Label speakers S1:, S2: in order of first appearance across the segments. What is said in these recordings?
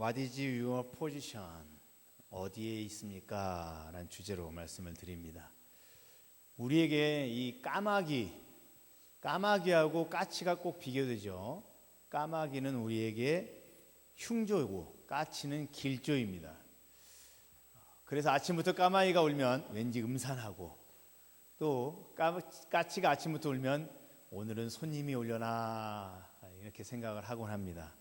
S1: What is your position? 어디에 있습니까? 라는 주제로 말씀을 드립니다. 우리에게 이 까마귀하고 까치가 꼭 비교되죠. 까마귀는 우리에게 흉조이고 까치는 길조입니다. 그래서 아침부터 까마귀가 울면 왠지 음산하고, 또 까치가 아침부터 울면 오늘은 손님이 오려나 이렇게 생각을 하곤 합니다.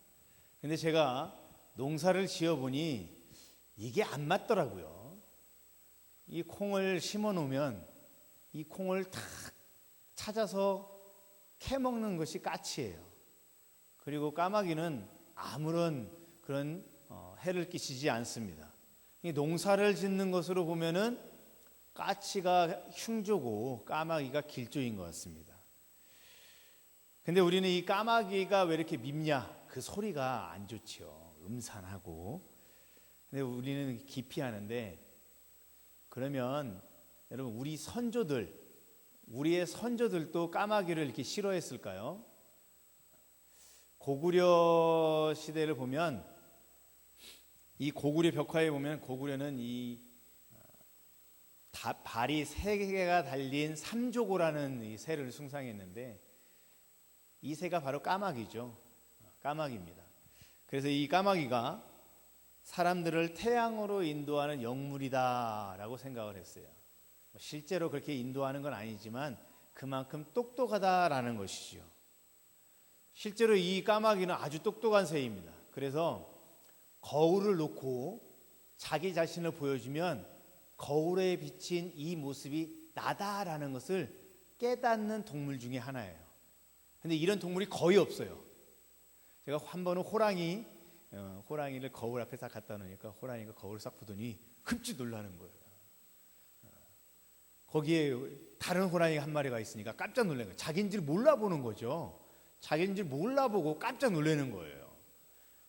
S1: 근데 제가 농사를 지어보니 이게 안 맞더라고요. 이 콩을 심어 놓으면 이 콩을 탁 찾아서 캐먹는 것이 까치예요. 그리고 까마귀는 아무런 그런 해를 끼치지 않습니다. 이 농사를 짓는 것으로 보면은 까치가 흉조고 까마귀가 길조인 것 같습니다. 근데 우리는 이 까마귀가 왜 이렇게 밉냐? 그 소리가 안 좋지요. 음산하고. 근데 우리는 기피하는데, 그러면 여러분 우리의 선조들도 까마귀를 이렇게 싫어했을까요? 고구려 시대를 보면, 이 고구려 벽화에 보면 고구려는 이 발이 3개가 달린 삼조고라는 이 새를 숭상했는데, 이 새가 바로 까마귀죠. 까마귀입니다. 그래서 이 까마귀가 사람들을 태양으로 인도하는 영물이다라고 생각을 했어요. 실제로 그렇게 인도하는 건 아니지만 그만큼 똑똑하다라는 것이죠. 실제로 이 까마귀는 아주 똑똑한 새입니다. 그래서 거울을 놓고 자기 자신을 보여주면 거울에 비친 이 모습이 나다라는 것을 깨닫는 동물 중에 하나예요. 근데 이런 동물이 거의 없어요. 제가 한 번은 호랑이를 거울 앞에 딱 갖다 놓으니까 호랑이가 거울을 싹 보더니 흠칫 놀라는 거예요. 거기에 다른 호랑이 한 마리가 있으니까 깜짝 놀란 거예요. 자기인 줄 몰라보는 거죠. 자기인 줄 몰라보고 깜짝 놀라는 거예요.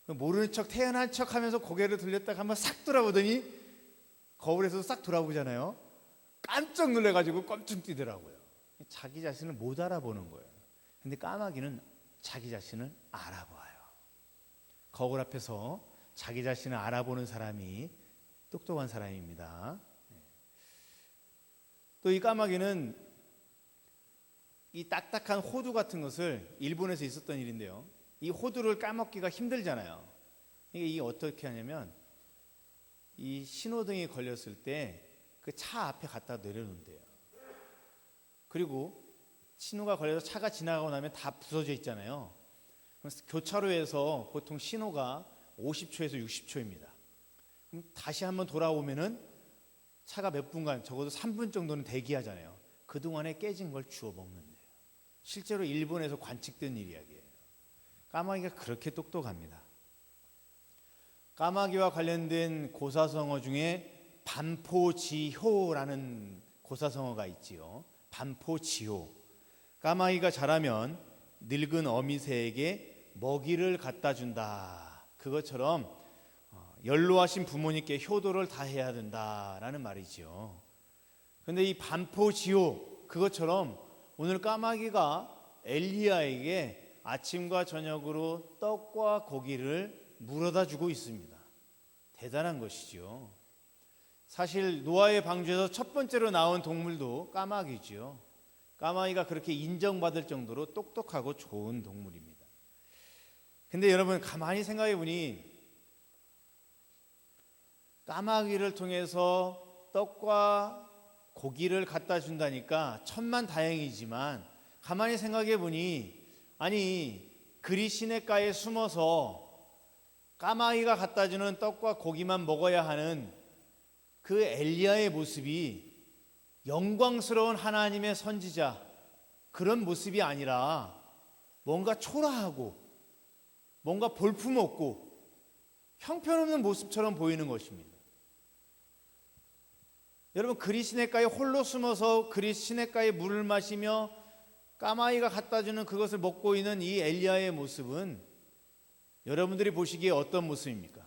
S1: 모르는 척, 태연한 척 하면서 고개를 돌렸다가 한번 싹 돌아보더니 거울에서 싹 돌아보잖아요. 깜짝 놀래가지고 껌충 뛰더라고요. 자기 자신을 못 알아보는 거예요. 근데 까마귀는 자기 자신을 알아봐요. 거울 앞에서 자기 자신을 알아보는 사람이 똑똑한 사람입니다. 또 이 까마귀는 이 딱딱한 호두 같은 것을, 일본에서 있었던 일인데요, 이 호두를 까먹기가 힘들잖아요. 이게 어떻게 하냐면 이 신호등이 걸렸을 때 그 차 앞에 갖다 내려놓는데요. 그리고 신호가 걸려서 차가 지나가고 나면 다 부서져 있잖아요. 교차로에서 보통 신호가 50초에서 60초입니다. 그럼 다시 한번 돌아오면은 차가 몇 분간, 적어도 3분 정도는 대기하잖아요. 그동안에 깨진 걸 주워 먹는데요. 실제로 일본에서 관측된 이야기예요. 까마귀가 그렇게 똑똑합니다. 까마귀와 관련된 고사성어 중에 반포지효라는 고사성어가 있지요. 반포지효. 까마귀가 자라면 늙은 어미새에게 먹이를 갖다 준다. 그것처럼 연로하신 부모님께 효도를 다해야 된다라는 말이죠. 그런데 이 반포지효, 그것처럼 오늘 까마귀가 엘리야에게 아침과 저녁으로 떡과 고기를 물어다 주고 있습니다. 대단한 것이죠. 사실 노아의 방주에서 첫 번째로 나온 동물도 까마귀죠. 까마귀가 그렇게 인정받을 정도로 똑똑하고 좋은 동물입니다. 근데 여러분 가만히 생각해 보니 까마귀를 통해서 떡과 고기를 갖다 준다니까 천만다행이지만, 가만히 생각해 보니 아니 그리 시냇가에 숨어서 까마귀가 갖다 주는 떡과 고기만 먹어야 하는 그 엘리야의 모습이 영광스러운 하나님의 선지자, 그런 모습이 아니라 뭔가 초라하고 뭔가 볼품없고 형편없는 모습처럼 보이는 것입니다. 여러분, 그리 시냇가에 홀로 숨어서 그리 시냇가에 물을 마시며 까마귀가 갖다 주는 그것을 먹고 있는 이 엘리야의 모습은 여러분들이 보시기에 어떤 모습입니까?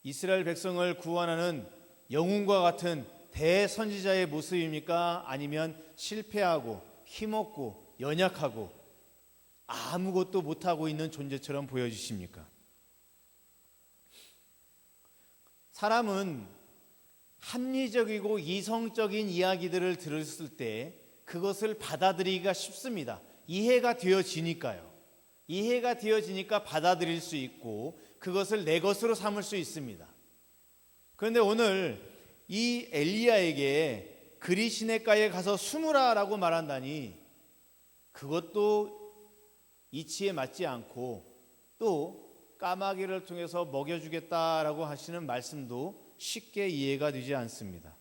S1: 이스라엘 백성을 구원하는 영웅과 같은 대선지자의 모습입니까? 아니면 실패하고 힘없고 연약하고 아무것도 못하고 있는 존재처럼 보여주십니까? 사람은 합리적이고 이성적인 이야기들을 들었을 때 그것을 받아들이기가 쉽습니다. 이해가 되어지니까요. 이해가 되어지니까 받아들일 수 있고 그것을 내 것으로 삼을 수 있습니다. 그런데 오늘 이 엘리야에게 그리 시냇가에 가서 숨으라라고 말한다니 그것도 이치에 맞지 않고 또 까마귀를 통해서 먹여주겠다라고 하시는 말씀도 쉽게 이해가 되지 않습니다.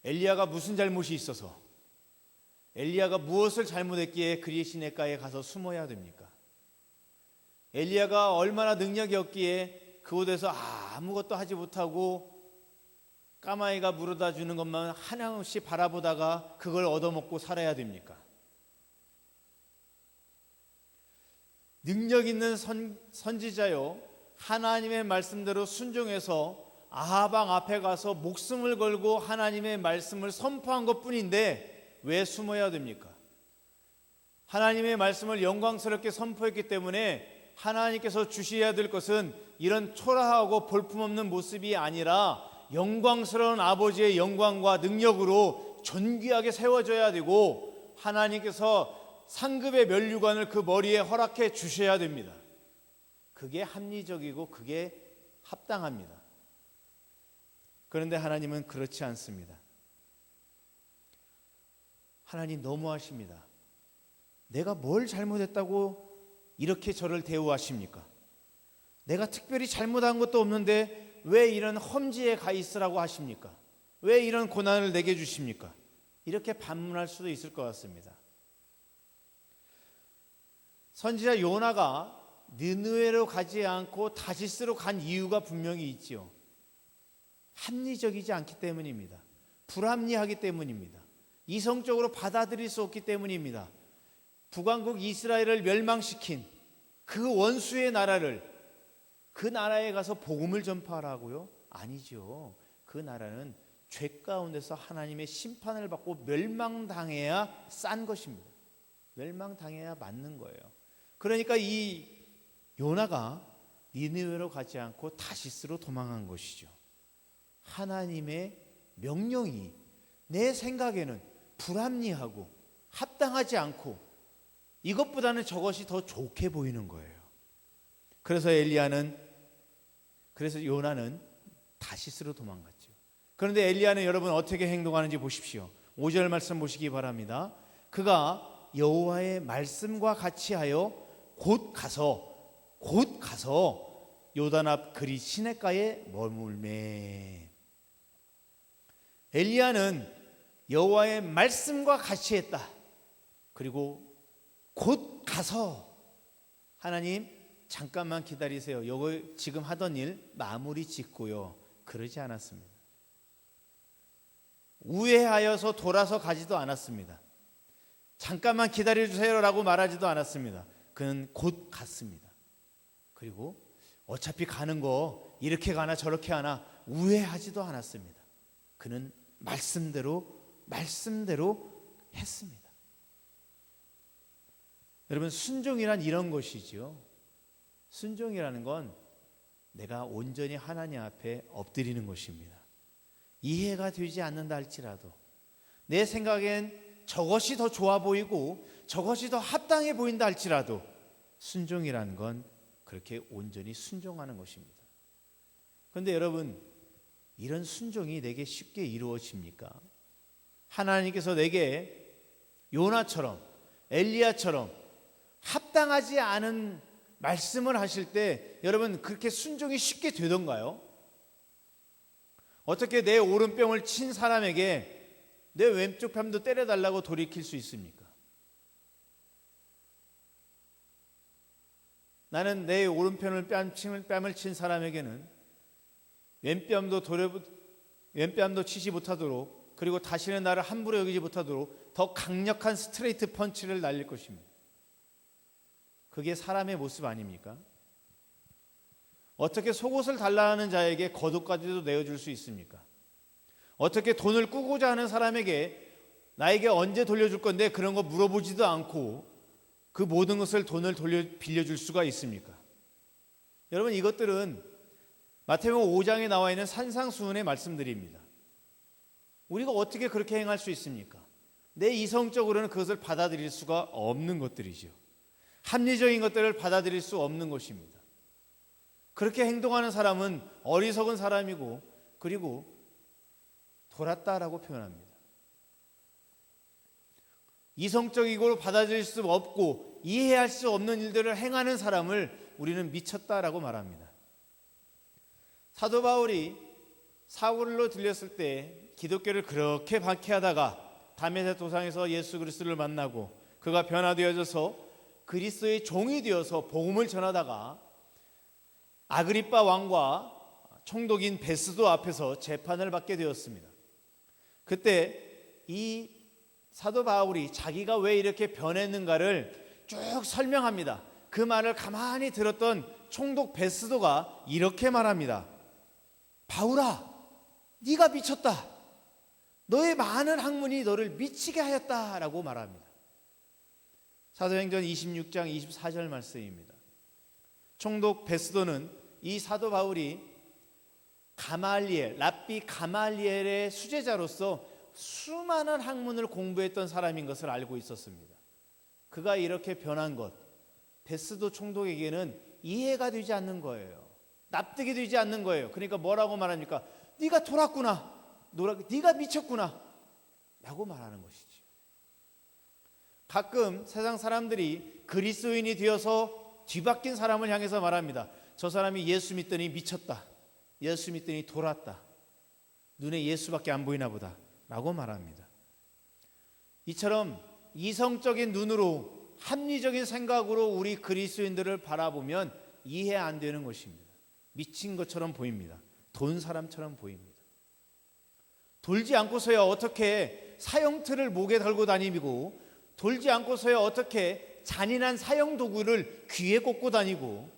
S1: 엘리야가 무슨 잘못이 있어서, 엘리야가 무엇을 잘못했기에 그리 시냇가에 가서 숨어야 됩니까? 엘리야가 얼마나 능력이 없기에 그곳에서 아무것도 하지 못하고 까마귀가 물어다 주는 것만 한없이 바라보다가 그걸 얻어먹고 살아야 됩니까? 능력 있는 선지자요, 하나님의 말씀대로 순종해서 아합 왕 앞에 가서 목숨을 걸고 하나님의 말씀을 선포한 것뿐인데 왜 숨어야 됩니까? 하나님의 말씀을 영광스럽게 선포했기 때문에 하나님께서 주셔야 될 것은 이런 초라하고 볼품없는 모습이 아니라 영광스러운 아버지의 영광과 능력으로 존귀하게 세워져야 되고 하나님께서 상급의 면류관을 그 머리에 허락해 주셔야 됩니다. 그게 합리적이고 그게 합당합니다. 그런데 하나님은 그렇지 않습니다. 하나님 너무하십니다. 내가 뭘 잘못했다고 이렇게 저를 대우하십니까? 내가 특별히 잘못한 것도 없는데 왜 이런 험지에 가 있으라고 하십니까? 왜 이런 고난을 내게 주십니까? 이렇게 반문할 수도 있을 것 같습니다. 선지자 요나가 느느웨로 가지 않고 다시스로 간 이유가 분명히 있지요. 합리적이지 않기 때문입니다. 불합리하기 때문입니다. 이성적으로 받아들일 수 없기 때문입니다. 북왕국 이스라엘을 멸망시킨 그 원수의 나라를, 그 나라에 가서 복음을 전파하라고요? 아니죠. 그 나라는 죄 가운데서 하나님의 심판을 받고 멸망당해야 싼 것입니다. 멸망당해야 맞는 거예요. 그러니까 이 요나가 니느웨로 가지 않고 다시스로 도망한 것이죠. 하나님의 명령이 내 생각에는 불합리하고 합당하지 않고 이것보다는 저것이 더 좋게 보이는 거예요. 그래서 요나는 다시스로 도망갔죠. 그런데 엘리야는 여러분 어떻게 행동하는지 보십시오. 5절 말씀 보시기 바랍니다. 그가 여호와의 말씀과 같이 하여 곧 가서 요단 앞 그리 시냇가에 머물매. 엘리야는 여호와의 말씀과 같이 했다. 그리고 곧 가서 하나님 잠깐만 기다리세요. 요거 지금 하던 일 마무리 짓고요. 그러지 않았습니다. 우회하여서 돌아서 가지도 않았습니다. 잠깐만 기다려주세요라고 말하지도 않았습니다. 그는 곧 갔습니다. 그리고 어차피 가는 거 이렇게 가나 저렇게 하나 우회하지도 않았습니다. 그는 말씀대로 했습니다. 여러분, 순종이란 이런 것이죠. 순종이라는 건 내가 온전히 하나님 앞에 엎드리는 것입니다. 이해가 되지 않는다 할지라도 내 생각엔 저것이 더 좋아 보이고 저것이 더 합당해 보인다 할지라도 순종이라는 건 그렇게 온전히 순종하는 것입니다. 그런데 여러분, 이런 순종이 내게 쉽게 이루어집니까? 하나님께서 내게 요나처럼 엘리야처럼 합당하지 않은 말씀을 하실 때 여러분 그렇게 순종이 쉽게 되던가요? 어떻게 내 오른뺨을 친 사람에게 내 왼쪽 뺨도 때려달라고 돌이킬 수 있습니까? 나는 내 오른편을 뺨을 친 사람에게는 왼뺨도 치지 못하도록, 그리고 다시는 나를 함부로 여기지 못하도록 더 강력한 스트레이트 펀치를 날릴 것입니다. 그게 사람의 모습 아닙니까? 어떻게 속옷을 달라는 자에게 겉옷까지도 내어줄 수 있습니까? 어떻게 돈을 꾸고자 하는 사람에게 나에게 언제 돌려줄 건데 그런 거 물어보지도 않고 그 모든 것을 돈을 빌려줄 수가 있습니까? 여러분, 이것들은 마태복음 5장에 나와 있는 산상수훈의 말씀들입니다. 우리가 어떻게 그렇게 행할 수 있습니까? 내 이성적으로는 그것을 받아들일 수가 없는 것들이죠. 합리적인 것들을 받아들일 수 없는 것입니다. 그렇게 행동하는 사람은 어리석은 사람이고 그리고 돌았다라고 표현합니다. 이성적이고 받아들일 수 없고 이해할 수 없는 일들을 행하는 사람을 우리는 미쳤다라고 말합니다. 사도 바울이 사울로 들렸을 때 기독교를 그렇게 박해하다가 다메섹 도상에서 예수 그리스도를 만나고 그가 변화되어져서 그리스도의 종이 되어서 복음을 전하다가 아그리빠 왕과 총독인 베스도 앞에서 재판을 받게 되었습니다. 그때 이 사도 바울이 자기가 왜 이렇게 변했는가를 쭉 설명합니다. 그 말을 가만히 들었던 총독 베스도가 이렇게 말합니다. 바울아, 네가 미쳤다. 너의 많은 학문이 너를 미치게 하였다라고 말합니다. 사도행전 26장 24절 말씀입니다. 총독 베스도는 이 사도 바울이 랍비 가말리엘의 수제자로서 수많은 학문을 공부했던 사람인 것을 알고 있었습니다. 그가 이렇게 변한 것, 베스도 총독에게는 이해가 되지 않는 거예요. 납득이 되지 않는 거예요. 그러니까 뭐라고 말합니까? 네가 돌았구나. 네가 미쳤구나 라고 말하는 것이죠. 가끔 세상 사람들이 그리스도인이 되어서 뒤바뀐 사람을 향해서 말합니다. 저 사람이 예수 믿더니 미쳤다. 예수 믿더니 돌았다. 눈에 예수밖에 안 보이나 보다 라고 말합니다. 이처럼 이성적인 눈으로 합리적인 생각으로 우리 그리스도인들을 바라보면 이해 안 되는 것입니다. 미친 것처럼 보입니다. 돈 사람처럼 보입니다. 돌지 않고서야 어떻게 사형틀을 목에 달고 다니고, 돌지 않고서야 어떻게 잔인한 사형도구를 귀에 꽂고 다니고,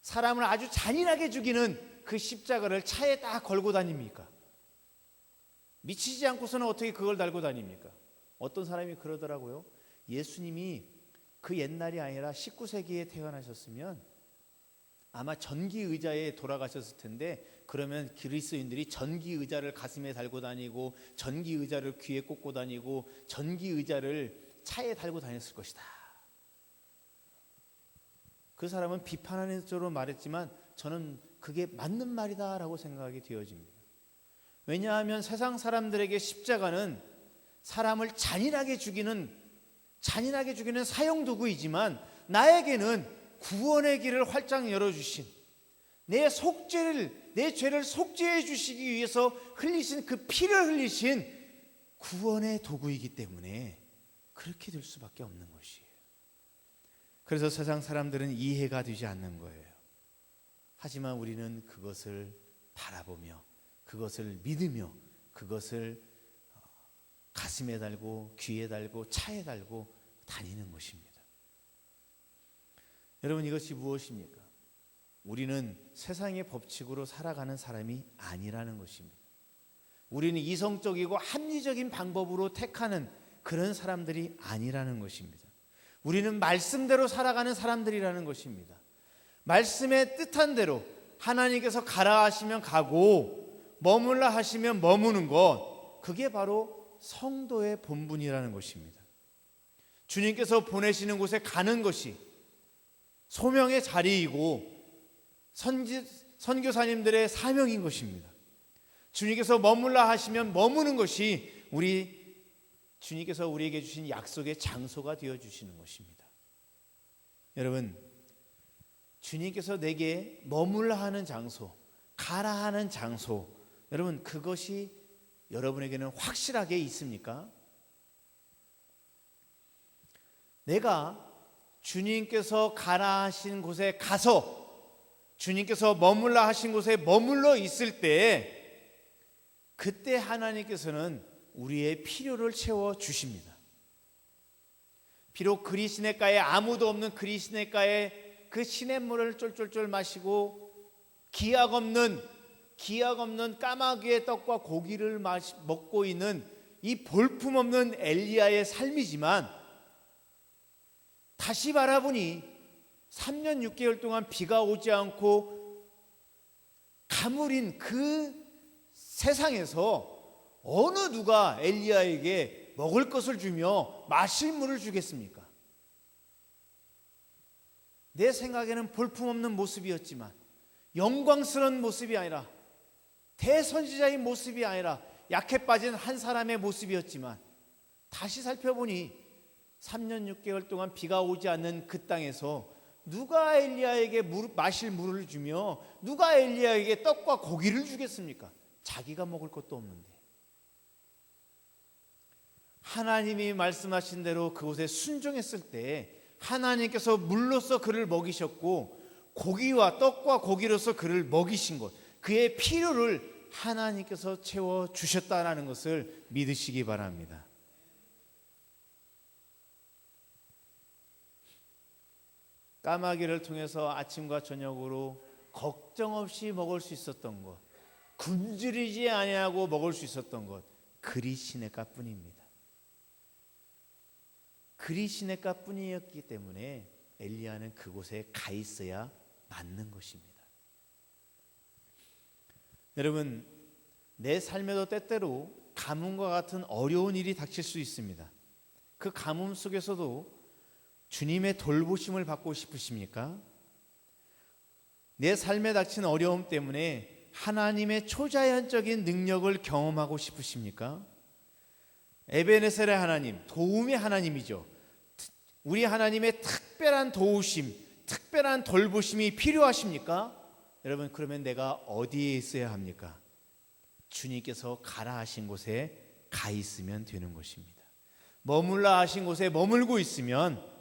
S1: 사람을 아주 잔인하게 죽이는 그 십자가를 차에 딱 걸고 다닙니까? 미치지 않고서는 어떻게 그걸 달고 다닙니까? 어떤 사람이 그러더라고요. 예수님이 그 옛날이 아니라 19세기에 태어나셨으면 아마 전기의자에 돌아가셨을 텐데, 그러면 그리스도인들이 전기의자를 가슴에 달고 다니고 전기의자를 귀에 꽂고 다니고 전기의자를 차에 달고 다녔을 것이다. 그 사람은 비판하는 쪽으로 말했지만 저는 그게 맞는 말이다라고 생각이 되어집니다. 왜냐하면 세상 사람들에게 십자가는 사람을 잔인하게 죽이는 사형도구이지만, 나에게는 구원의 길을 활짝 열어주신, 내 죄를 속죄해 주시기 위해서 흘리신 그 피를 흘리신 구원의 도구이기 때문에 그렇게 될 수밖에 없는 것이에요. 그래서 세상 사람들은 이해가 되지 않는 거예요. 하지만 우리는 그것을 바라보며, 그것을 믿으며, 그것을 가슴에 달고 귀에 달고 차에 달고 다니는 것입니다. 여러분, 이것이 무엇입니까? 우리는 세상의 법칙으로 살아가는 사람이 아니라는 것입니다. 우리는 이성적이고 합리적인 방법으로 택하는 그런 사람들이 아니라는 것입니다. 우리는 말씀대로 살아가는 사람들이라는 것입니다. 말씀의 뜻한 대로 하나님께서 가라 하시면 가고 머물라 하시면 머무는 것, 그게 바로 성도의 본분이라는 것입니다. 주님께서 보내시는 곳에 가는 것이 소명의 자리이고 선교사님들의 사명인 것입니다. 주님께서 머물라 하시면 머무는 것이 주님께서 우리에게 주신 약속의 장소가 되어주시는 것입니다. 여러분, 주님께서 내게 머물라 하는 장소, 가라 하는 장소, 여러분, 그것이 여러분에게는 확실하게 있습니까? 내가 주님께서 가라 하신 곳에 가서 주님께서 머물라 하신 곳에 머물러 있을 때, 그때 하나님께서는 우리의 필요를 채워주십니다. 비록 그리 시냇가에 아무도 없는 그리 시냇가에 그 시냇물을 쫄쫄쫄 마시고 기약 없는 까마귀의 떡과 고기를 먹고 있는 이 볼품없는 엘리야의 삶이지만, 다시 바라보니 3년 6개월 동안 비가 오지 않고 가물인 그 세상에서 어느 누가 엘리야에게 먹을 것을 주며 마실 물을 주겠습니까? 내 생각에는 볼품없는 모습이었지만, 영광스러운 모습이 아니라, 대선지자의 모습이 아니라 약해 빠진 한 사람의 모습이었지만, 다시 살펴보니 3년 6개월 동안 비가 오지 않는 그 땅에서 누가 엘리야에게 마실 물을 주며 누가 엘리야에게 떡과 고기를 주겠습니까? 자기가 먹을 것도 없는데. 하나님이 말씀하신 대로 그곳에 순종했을 때 하나님께서 물로서 그를 먹이셨고, 고기와 떡과 고기로서 그를 먹이신 것, 그의 필요를 하나님께서 채워주셨다는 것을 믿으시기 바랍니다. 까마귀를 통해서 아침과 저녁으로 걱정 없이 먹을 수 있었던 것, 굶주리지 아니하고 먹을 수 있었던 것, 그리 시냇가뿐입니다. 그리 시냇가뿐이었기 때문에 엘리야는 그곳에 가 있어야 맞는 것입니다. 여러분, 내 삶에도 때때로 가뭄과 같은 어려운 일이 닥칠 수 있습니다. 그 가뭄 속에서도 주님의 돌보심을 받고 싶으십니까? 내 삶에 닥친 어려움 때문에 하나님의 초자연적인 능력을 경험하고 싶으십니까? 에베네셀의 하나님, 도움의 하나님이죠. 우리 하나님의 특별한 도우심, 특별한 돌보심이 필요하십니까? 여러분, 그러면 내가 어디에 있어야 합니까? 주님께서 가라 하신 곳에 가 있으면 되는 것입니다. 머물라 하신 곳에 머물고 있으면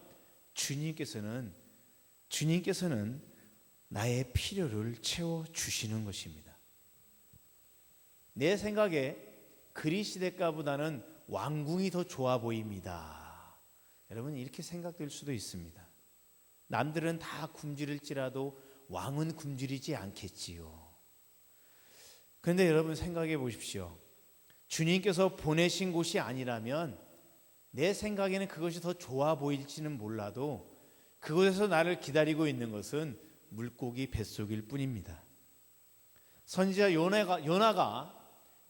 S1: 주님께서는 나의 필요를 채워주시는 것입니다. 내 생각에 그리 시냇가보다는 왕궁이 더 좋아 보입니다. 여러분, 이렇게 생각될 수도 있습니다. 남들은 다 굶주릴지라도 왕은 굶주리지 않겠지요. 그런데 여러분, 생각해 보십시오. 주님께서 보내신 곳이 아니라면 내 생각에는 그것이 더 좋아 보일지는 몰라도 그곳에서 나를 기다리고 있는 것은 물고기 뱃속일 뿐입니다. 선지자 요나가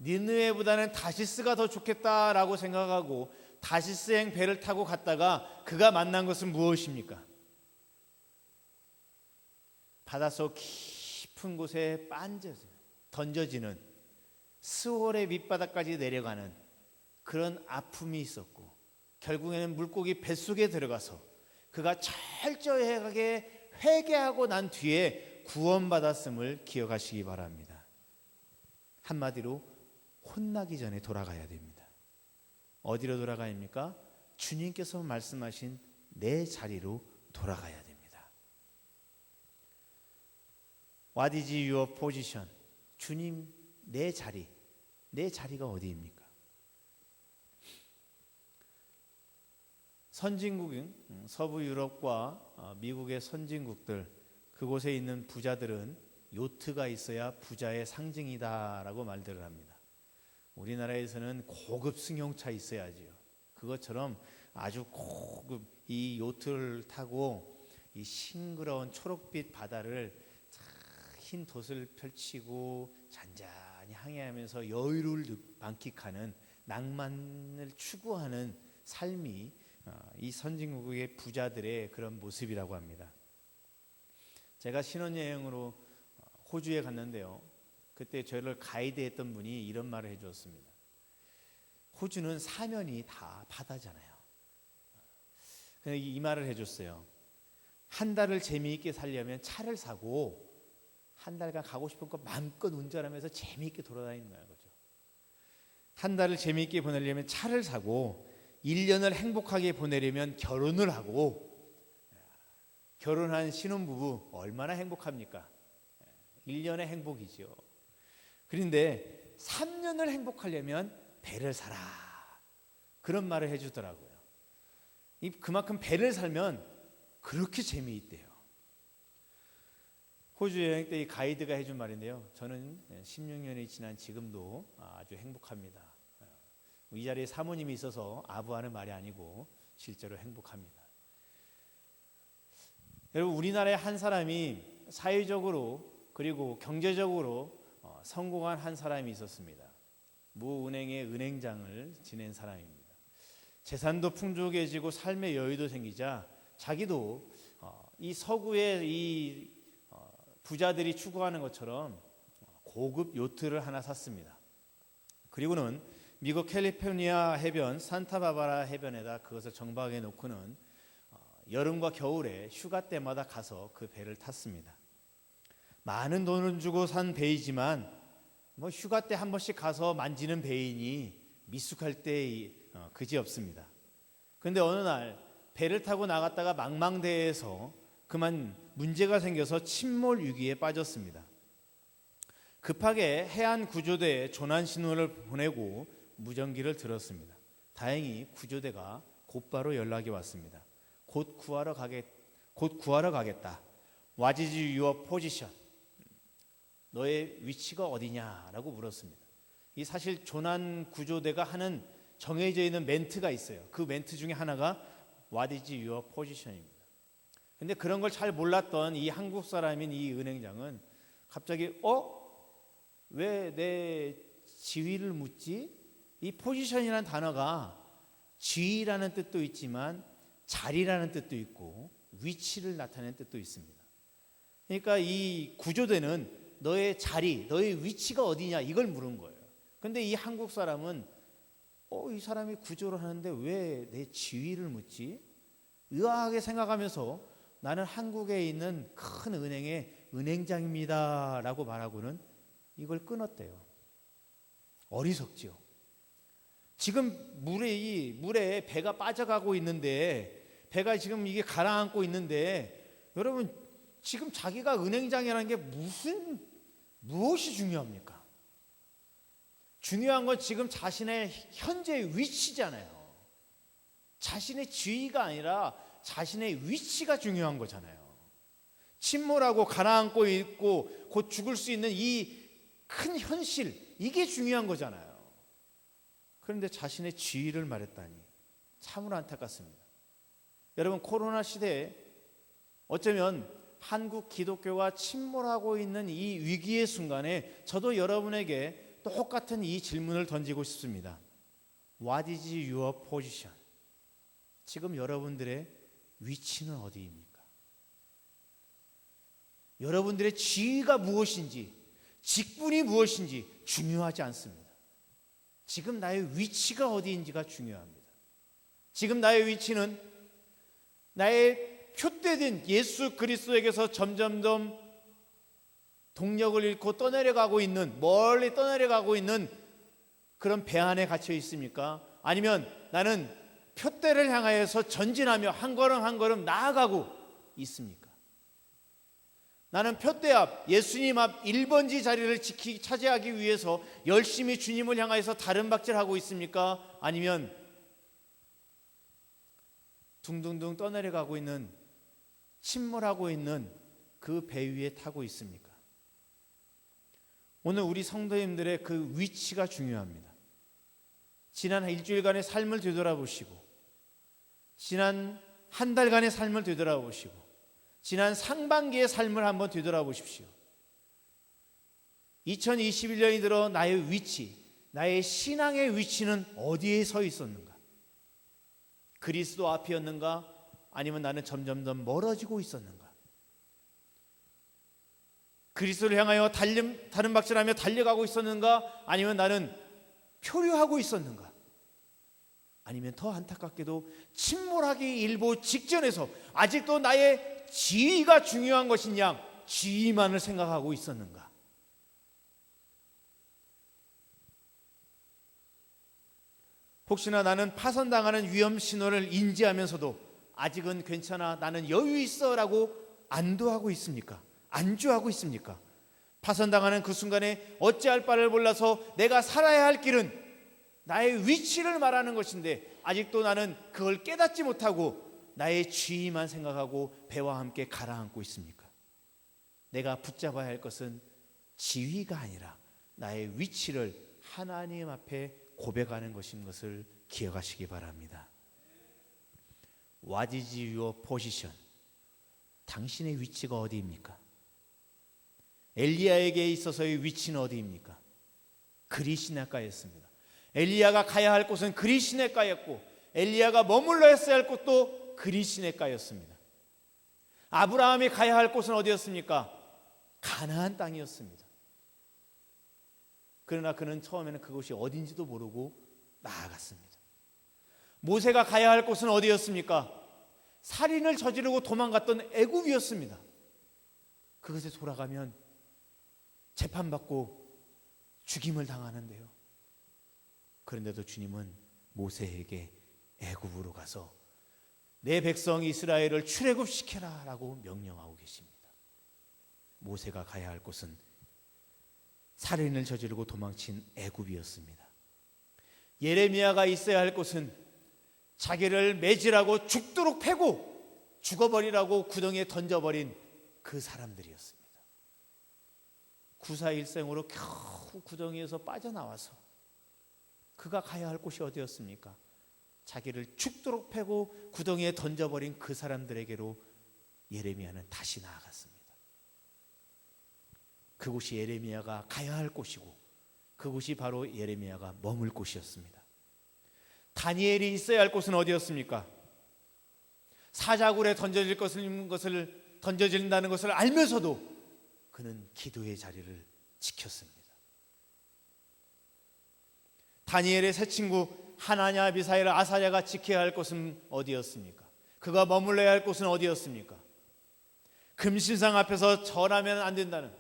S1: 니느웨보다는 다시스가 더 좋겠다라고 생각하고 다시스행 배를 타고 갔다가 그가 만난 것은 무엇입니까? 바닷속 깊은 곳에 던져지는 스월의 밑바닥까지 내려가는 그런 아픔이 있었고, 결국에는 물고기 뱃속에 들어가서 그가 철저하게 회개하고 난 뒤에 구원받았음을 기억하시기 바랍니다. 한마디로 혼나기 전에 돌아가야 됩니다. 어디로 돌아가야 합니까? 주님께서 말씀하신 내 자리로 돌아가야 됩니다. What is your position? 주님, 내 자리가 어디입니까? 선진국인 서부 유럽과 미국의 선진국들, 그곳에 있는 부자들은 요트가 있어야 부자의 상징이다라고 말들을 합니다. 우리나라에서는 고급 승용차 있어야지요. 그것처럼 아주 고급 이 요트를 타고 이 싱그러운 초록빛 바다를 흰 돛을 펼치고 잔잔히 항해하면서 여유를 만끽하는, 낭만을 추구하는 삶이 이 선진국의 부자들의 그런 모습이라고 합니다. 제가 신혼여행으로 호주에 갔는데요, 그때 저를 가이드했던 분이 이런 말을 해주었습니다. 호주는 사면이 다 바다잖아요. 이 말을 해줬어요. 한 달을 재미있게 살려면 차를 사고 한 달간 가고 싶은 거 마음껏 운전하면서 재미있게 돌아다니는 거예요. 한 달을 재미있게 보내려면 차를 사고, 1년을 행복하게 보내려면 결혼을 하고, 결혼한 신혼부부 얼마나 행복합니까? 1년의 행복이죠. 그런데 3년을 행복하려면 배를 사라, 그런 말을 해주더라고요. 그만큼 배를 살면 그렇게 재미있대요. 호주 여행 때 이 가이드가 해준 말인데요, 저는 16년이 지난 지금도 아주 행복합니다. 이 자리에 사모님이 있어서 아부하는 말이 아니고 실제로 행복합니다. 여러분, 우리나라의 한 사람이 사회적으로 그리고 경제적으로 성공한 한 사람이 있었습니다. 모 은행의 은행장을 지낸 사람입니다. 재산도 풍족해지고 삶의 여유도 생기자 자기도 이 서구의 이 부자들이 추구하는 것처럼 고급 요트를 하나 샀습니다. 그리고는 미국 캘리포니아 해변 산타바바라 해변에다 그것을 정박해 놓고는 여름과 겨울에 휴가 때마다 가서 그 배를 탔습니다. 많은 돈을 주고 산 배이지만 휴가 때 한 번씩 가서 만지는 배이니 미숙할 때 그지없습니다. 그런데 어느 날 배를 타고 나갔다가 망망대해에서 그만 문제가 생겨서 침몰 위기에 빠졌습니다. 급하게 해안 구조대에 조난 신호를 보내고 무전기를 들었습니다. 다행히 구조대가 곧바로 연락이 왔습니다. 곧 구하러 가겠다. What is your position? 너의 위치가 어디냐라고 물었습니다. 이 사실 조난 구조대가 하는 정해져 있는 멘트가 있어요. 그 멘트 중에 하나가 What is your position입니다. 근데 그런 걸 잘 몰랐던 이 한국 사람인 이 은행장은 갑자기 왜 내 지위를 묻지? 이 포지션이라는 단어가 지위라는 뜻도 있지만 자리라는 뜻도 있고 위치를 나타내는 뜻도 있습니다. 그러니까 이 구조대는 너의 자리, 너의 위치가 어디냐 이걸 물은 거예요. 근데 이 한국 사람은 이 사람이 구조를 하는데 왜 내 지위를 묻지? 의아하게 생각하면서 나는 한국에 있는 큰 은행의 은행장입니다 라고 말하고는 이걸 끊었대요. 어리석지요. 지금 물에 배가 빠져가고 있는데 배가 지금 이게 가라앉고 있는데 여러분 지금 자기가 은행장이라는 게 무엇이 중요합니까? 중요한 건 지금 자신의 현재 위치잖아요. 자신의 지위가 아니라 자신의 위치가 중요한 거잖아요. 침몰하고 가라앉고 있고 곧 죽을 수 있는 이 큰 현실, 이게 중요한 거잖아요. 그런데 자신의 지위를 말했다니 참으로 안타깝습니다. 여러분 코로나 시대에 어쩌면 한국 기독교가 침몰하고 있는 이 위기의 순간에 저도 여러분에게 똑같은 이 질문을 던지고 싶습니다. What is your position? 지금 여러분들의 위치는 어디입니까? 여러분들의 지위가 무엇인지, 직분이 무엇인지 중요하지 않습니다. 지금 나의 위치가 어디인지가 중요합니다. 지금 나의 위치는 나의 표대된 예수 그리스도에게서 점점점 동력을 잃고 떠내려가고 있는, 멀리 떠내려가고 있는 그런 배 안에 갇혀 있습니까? 아니면 나는 표대를 향하여서 전진하며 한 걸음 한 걸음 나아가고 있습니까? 나는 표대 앞, 예수님 앞 1번지 자리를 차지하기 위해서 열심히 주님을 향하여서 다른박질하고 있습니까? 아니면 둥둥둥 떠내려가고 있는, 침몰하고 있는 그 배 위에 타고 있습니까? 오늘 우리 성도님들의 그 위치가 중요합니다. 지난 일주일간의 삶을 되돌아보시고, 지난 한 달간의 삶을 되돌아보시고, 지난 상반기의 삶을 한번 되돌아보십시오. 2021년이 들어 나의 위치, 나의 신앙의 위치는 어디에 서 있었는가? 그리스도 앞이었는가? 아니면 나는 점점 더 멀어지고 있었는가? 그리스도를 향하여 다른박질하며 달려가고 있었는가? 아니면 나는 표류하고 있었는가? 아니면 더 안타깝게도 침몰하기 일보 직전에서 아직도 나의 지위가 중요한 것인 양 지위만을 생각하고 있었는가? 혹시나 나는 파손당하는 위험 신호를 인지하면서도 아직은 괜찮아, 나는 여유 있어 라고 안도하고 있습니까? 안주하고 있습니까? 파손당하는 그 순간에 어찌할 바를 몰라서 내가 살아야 할 길은 나의 위치를 말하는 것인데 아직도 나는 그걸 깨닫지 못하고 나의 지위만 생각하고 배와 함께 가라앉고 있습니까? 내가 붙잡아야 할 것은 지위가 아니라 나의 위치를 하나님 앞에 고백하는 것인 것을 기억하시기 바랍니다. What is your position? 당신의 위치가 어디입니까? 엘리야에게 있어서의 위치는 어디입니까? 그리 시냇가였습니다. 엘리야가 가야 할 곳은 그리 시냇가였고 엘리야가 머물러 했어야 할 곳도 그리 시냇가였습니다. 아브라함이 가야 할 곳은 어디였습니까? 가나안 땅이었습니다. 그러나 그는 처음에는 그곳이 어딘지도 모르고 나아갔습니다. 모세가 가야 할 곳은 어디였습니까? 살인을 저지르고 도망갔던 애굽이었습니다. 그것에 돌아가면 재판받고 죽임을 당하는데요. 그런데도 주님은 모세에게 애굽으로 가서 내 백성 이스라엘을 출애굽시켜라 라고 명령하고 계십니다. 모세가 가야 할 곳은 살인을 저지르고 도망친 애굽이었습니다. 예레미야가 있어야 할 곳은 자기를 매질하고 죽도록 패고 죽어버리라고 구덩이에 던져버린 그 사람들이었습니다. 구사일생으로 겨우 구덩이에서 빠져나와서 그가 가야 할 곳이 어디였습니까? 자기를 죽도록 패고 구덩이에 던져버린 그 사람들에게로 예레미야는 다시 나아갔습니다. 그곳이 예레미야가 가야 할 곳이고 그곳이 바로 예레미야가 머물 곳이었습니다. 다니엘이 있어야 할 곳은 어디였습니까? 사자굴에 던져진다는 것을 알면서도 그는 기도의 자리를 지켰습니다. 다니엘의 새 친구 하나냐, 미사엘, 아사랴가 지켜야 할 곳은 어디였습니까? 그가 머물러야 할 곳은 어디였습니까? 금신상 앞에서 절하면 안 된다는,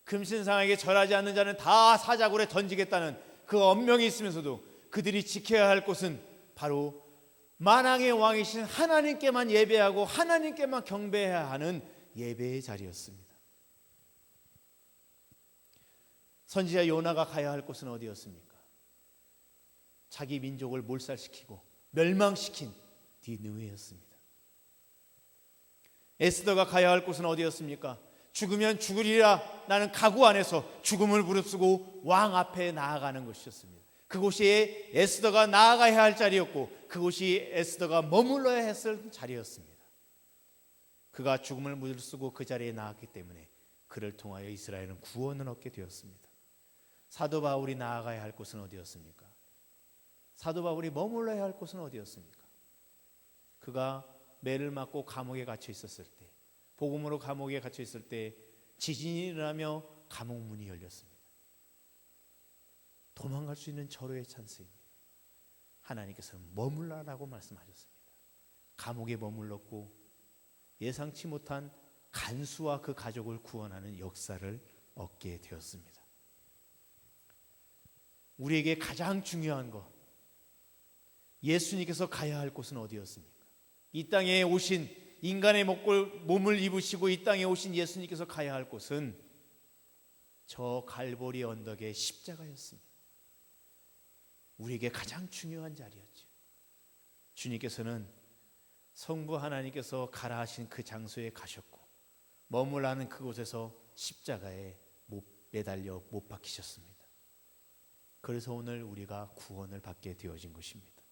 S1: 금신상에게 절하지 않는 자는 다 사자굴에 던지겠다는 그 엄명이 있으면서도 그들이 지켜야 할 곳은 바로 만왕의 왕이신 하나님께만 예배하고 하나님께만 경배해야 하는 예배의 자리였습니다. 선지자 요나가 가야 할 곳은 어디였습니까? 자기 민족을 몰살시키고 멸망시킨 니느웨였습니다. 에스더가 가야 할 곳은 어디였습니까? 죽으면 죽으리라 나는 각오 안에서 죽음을 무릅쓰고 왕 앞에 나아가는 것이었습니다. 그곳이 에스더가 나아가야 할 자리였고 그곳이 에스더가 머물러야 했을 자리였습니다. 그가 죽음을 무릅쓰고 그 자리에 나았기 때문에 그를 통하여 이스라엘은 구원을 얻게 되었습니다. 사도 바울이 나아가야 할 곳은 어디였습니까? 사도 바울이 머물러야 할 곳은 어디였습니까? 그가 매를 맞고 감옥에 갇혀 있었을 때, 복음으로 감옥에 갇혀 있을 때 지진이 일어나며 감옥 문이 열렸습니다. 도망갈 수 있는 절호의 찬스입니다. 하나님께서는 머물라라고 말씀하셨습니다. 감옥에 머물렀고 예상치 못한 간수와 그 가족을 구원하는 역사를 얻게 되었습니다. 우리에게 가장 중요한 것, 예수님께서 가야 할 곳은 어디였습니까? 이 땅에 오신 인간의 몸을 입으시고 이 땅에 오신 예수님께서 가야 할 곳은 저 갈보리 언덕의 십자가였습니다. 우리에게 가장 중요한 자리였죠. 주님께서는 성부 하나님께서 가라 하신 그 장소에 가셨고 머물라는 그곳에서 십자가에 매달려 못 박히셨습니다. 그래서 오늘 우리가 구원을 받게 되어진 것입니다.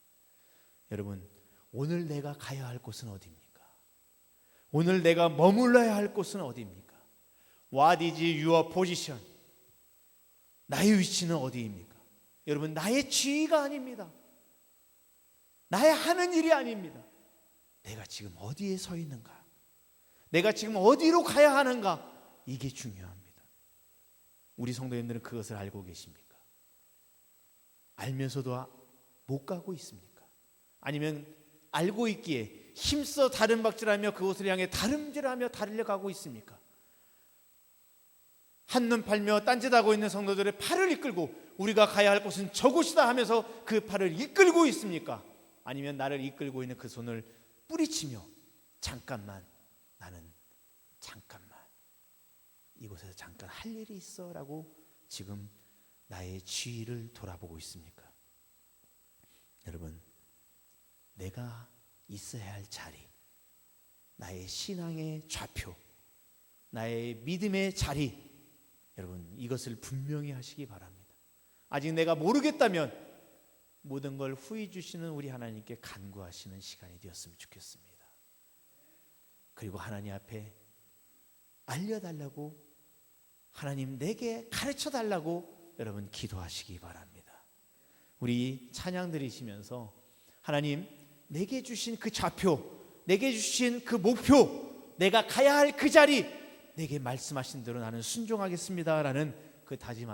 S1: 여러분, 오늘 내가 가야 할 곳은 어디입니까? 오늘 내가 머물러야 할 곳은 어디입니까? What is your position? 나의 위치는 어디입니까? 여러분, 나의 지위가 아닙니다. 나의 하는 일이 아닙니다. 내가 지금 어디에 서 있는가? 내가 지금 어디로 가야 하는가? 이게 중요합니다. 우리 성도님들은 그것을 알고 계십니까? 알면서도 못 가고 있습니까? 아니면 알고 있기에 힘써 다름박질하며 그곳을 향해 다름질하며 달려가고 있습니까? 한눈 팔며 딴짓하고 있는 성도들의 팔을 이끌고 우리가 가야 할 곳은 저곳이다 하면서 그 팔을 이끌고 있습니까? 아니면 나를 이끌고 있는 그 손을 뿌리치며 잠깐만, 나는 잠깐만 이곳에서 잠깐 할 일이 있어 라고 지금 나의 지위를 돌아보고 있습니까? 여러분, 내가 있어야 할 자리, 나의 신앙의 좌표, 나의 믿음의 자리, 여러분 이것을 분명히 하시기 바랍니다. 아직 내가 모르겠다면 모든 걸 후히 주시는 우리 하나님께 간구하시는 시간이 되었으면 좋겠습니다. 그리고 하나님 앞에 알려달라고 하나님 내게 가르쳐 달라고 여러분 기도하시기 바랍니다. 우리 찬양 드리시면서 하나님 내게 주신 그 좌표, 내게 주신 그 목표, 내가 가야 할 그 자리, 내게 말씀하신 대로 나는 순종하겠습니다라는 그 다짐